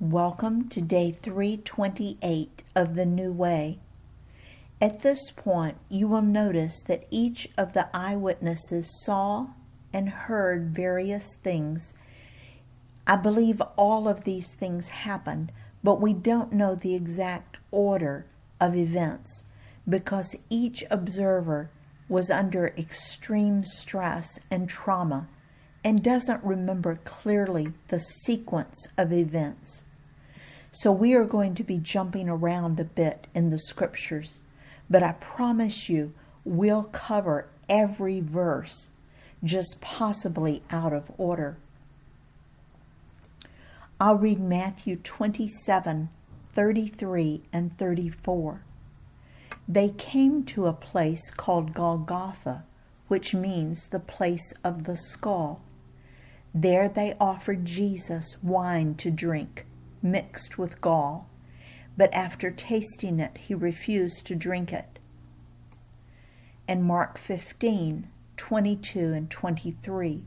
Welcome to day 328 of the New Way. At this point, you will notice that each of the eyewitnesses saw and heard various things. I believe all of these things happened, but we don't know the exact order of events because each observer was under extreme stress and trauma and doesn't remember clearly the sequence of events. So we are going to be jumping around a bit in the scriptures, but I promise you we'll cover every verse, just possibly out of order. I'll read Matthew 27, 33 and 34. They came to a place called Golgotha, which means the place of the skull. There they offered Jesus wine to drink, mixed with gall, but after tasting it, he refused to drink it. And Mark 15, 22 and 23.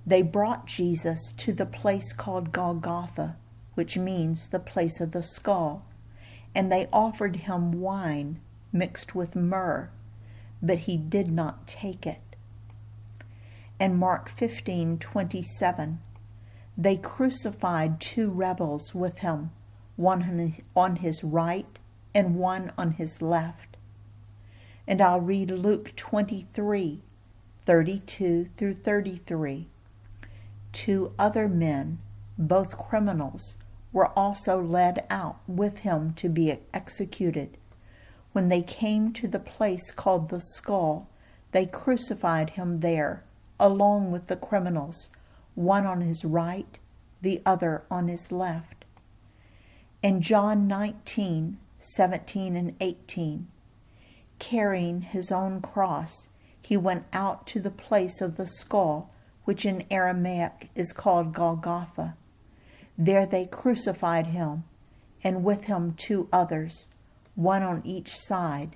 They brought Jesus to the place called Golgotha, which means the place of the skull, and they offered him wine mixed with myrrh, but he did not take it. And Mark 15, 27. They crucified two rebels with him, one on his right and one on his left. And I'll read Luke 23, 32 through 33. Two other men, both criminals, were also led out with him to be executed. When they came to the place called the Skull, they crucified him there, along with the criminals, one on his right, the other on his left. And John 19, 17 and 18. Carrying his own cross, he went out to the place of the skull, which in Aramaic is called Golgotha. There they crucified him, and with him two others, one on each side,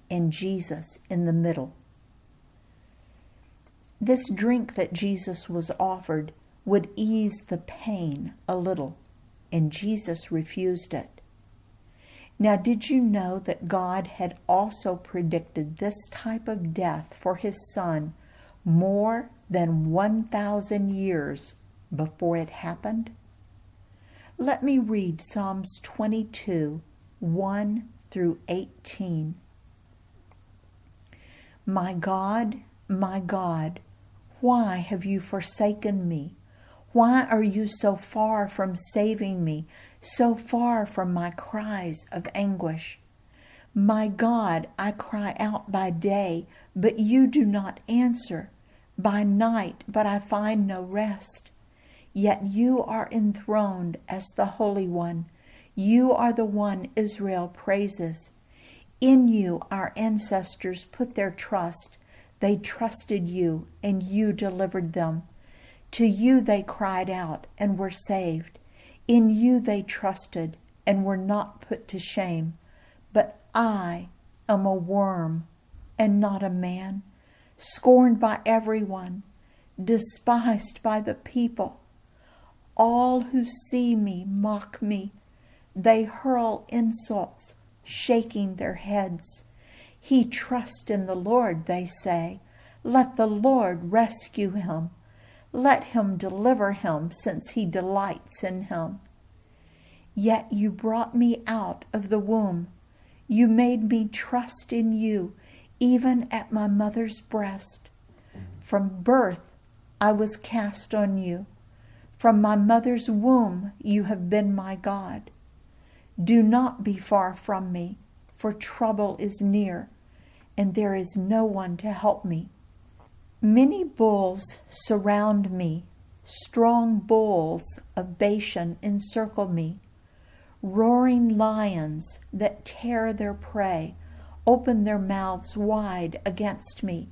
and Jesus in the middle. This drink that Jesus was offered would ease the pain a little, and Jesus refused it. Now, did you know that God had also predicted this type of death for his Son more than 1,000 years before it happened? Let me read Psalms 22, 1 through 18. My God, why have you forsaken me? Why are you so far from saving me, so far from my cries of anguish? My God, I cry out by day, but you do not answer, by night, but I find no rest. Yet you are enthroned as the Holy One. You are the one Israel praises. In you our ancestors put their trust. They trusted you, and you delivered them. To you they cried out and were saved. In you they trusted and were not put to shame. But I am a worm and not a man, scorned by everyone, despised by the people. All who see me mock me. They hurl insults, shaking their heads. He trusts in the Lord, they say. Let the Lord rescue him. Let him deliver him, since he delights in him. Yet you brought me out of the womb. You made me trust in you, even at my mother's breast. From birth I was cast on you. From my mother's womb you have been my God. Do not be far from me, for trouble is near, and there is no one to help me. Many bulls surround me, strong bulls of Bashan encircle me. Roaring lions that tear their prey open their mouths wide against me.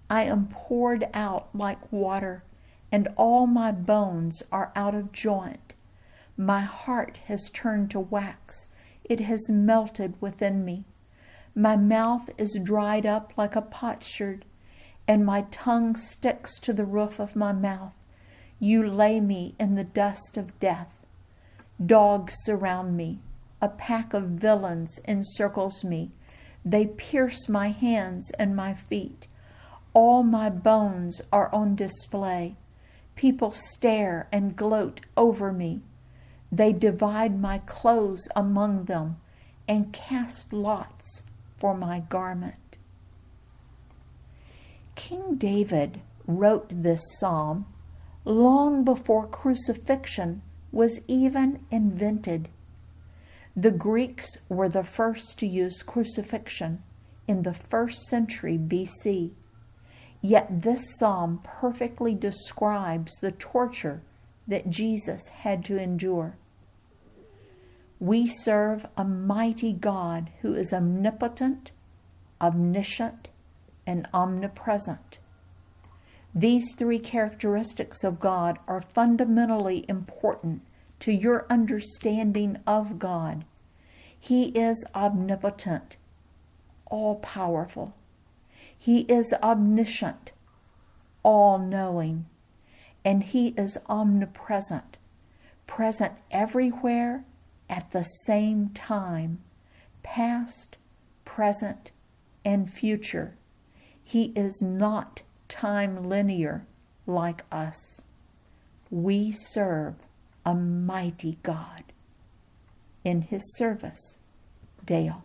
I am poured out like water, and all my bones are out of joint. My heart has turned to wax. It has melted within me. My mouth is dried up like a potsherd, and my tongue sticks to the roof of my mouth. You lay me in the dust of death. Dogs surround me. A pack of villains encircles me. They pierce my hands and my feet. All my bones are on display. People stare and gloat over me. They divide my clothes among them and cast lots for my garment. King David wrote this psalm long before crucifixion was even invented. The Greeks were the first to use crucifixion in the 1st century BC. Yet this psalm perfectly describes the torture that Jesus had to endure. We serve a mighty God who is omnipotent, omniscient, and omnipresent. These three characteristics of God are fundamentally important to your understanding of God. He is omnipotent, all-powerful. He is omniscient, all-knowing. And He is omnipresent, present everywhere at the same time, past, present, and future. He is not time linear like us. We serve a mighty God. In His service, Dale.